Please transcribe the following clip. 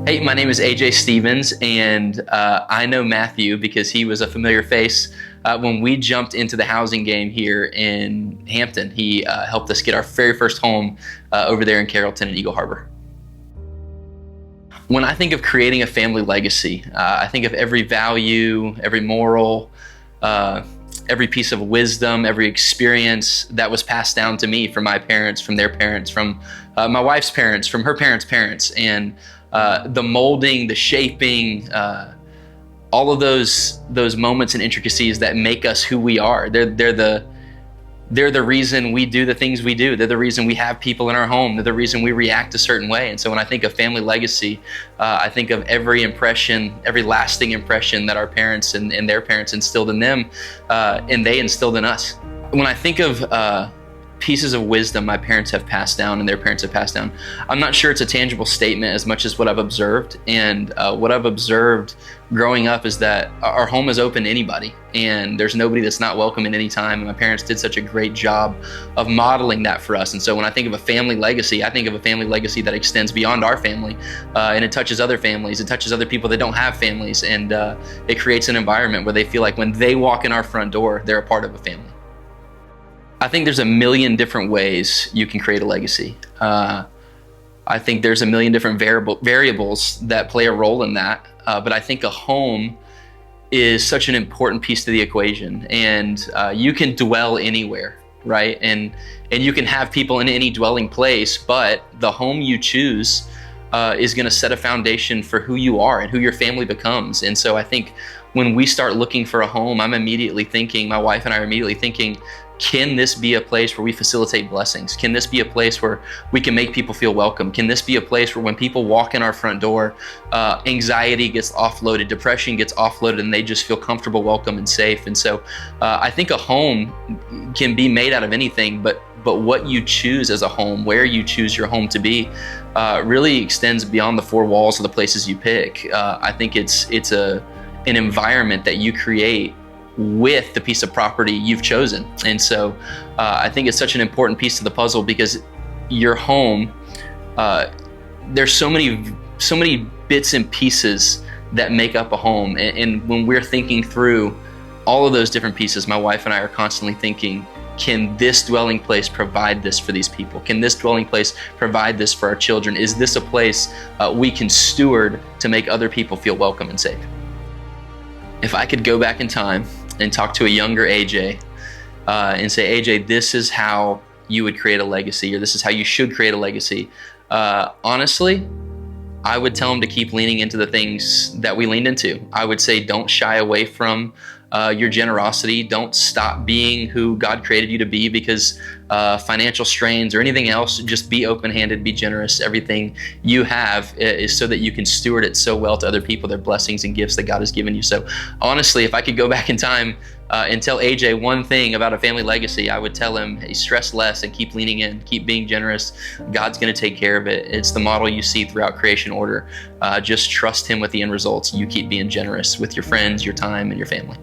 Hey, my name is AJ Stevens, and I know Matthew because he was a familiar face when we jumped into the housing game here in Hampton. He helped us get our very first home over there in Carrollton and Eagle Harbor. When I think of creating a family legacy, I think of every value, every moral, every piece of wisdom, every experience that was passed down to me from my parents, from their parents, from my wife's parents, from her parents' parents, and the molding, the shaping, all of those moments and intricacies that make us who we are. They're the reason we do the things we do. They're the reason we have people in our home. They're the reason we react a certain way. And so when I think of family legacy, I think of every impression, every lasting impression that our parents and their parents instilled in them, and they instilled in us. When I think of pieces of wisdom my parents have passed down and their parents have passed down, I'm not sure it's a tangible statement as much as what I've observed. And what I've observed growing up is that our home is open to anybody, and there's nobody that's not welcome at any time. And my parents did such a great job of modeling that for us. And so when I think of a family legacy, I think of a family legacy that extends beyond our family, and it touches other families. It touches other people that don't have families, and it creates an environment where they feel like when they walk in our front door, they're a part of a family. I think there's a million different ways you can create a legacy. I think there's a million different variables that play a role in that. But I think a home is such an important piece to the equation. And you can dwell anywhere, right? And you can have people in any dwelling place, but the home you choose is going to set a foundation for who you are and who your family becomes. And so I think when we start looking for a home, I'm immediately thinking, my wife and I are immediately thinking, can this be a place where we facilitate blessings? Can this be a place where we can make people feel welcome? Can this be a place where when people walk in our front door, anxiety gets offloaded, depression gets offloaded, and they just feel comfortable, welcome, and safe? And so I think a home can be made out of anything, but what you choose as a home, where you choose your home to be, really extends beyond the four walls of the places you pick. I think it's an environment that you create with the piece of property you've chosen. And so I think it's such an important piece to the puzzle, because your home, there's so many bits and pieces that make up a home. And when we're thinking through all of those different pieces, my wife and I are constantly thinking, can this dwelling place provide this for these people? Can this dwelling place provide this for our children? Is this a place we can steward to make other people feel welcome and safe? If I could go back in time and talk to a younger AJ and say, AJ, this is how you would create a legacy, or this is how you should create a legacy, honestly, I would tell him to keep leaning into the things that we leaned into. I would say, don't shy away from your generosity. Don't stop being who God created you to be because financial strains or anything else. Just be open-handed, be generous. Everything you have is so that you can steward it so well to other people, their blessings and gifts that God has given you. So honestly, if I could go back in time and tell AJ one thing about a family legacy, I would tell him, hey, stress less and keep leaning in, keep being generous. God's going to take care of it. It's the model you see throughout creation order. Just trust him with the end results. You keep being generous with your friends, your time, and your family.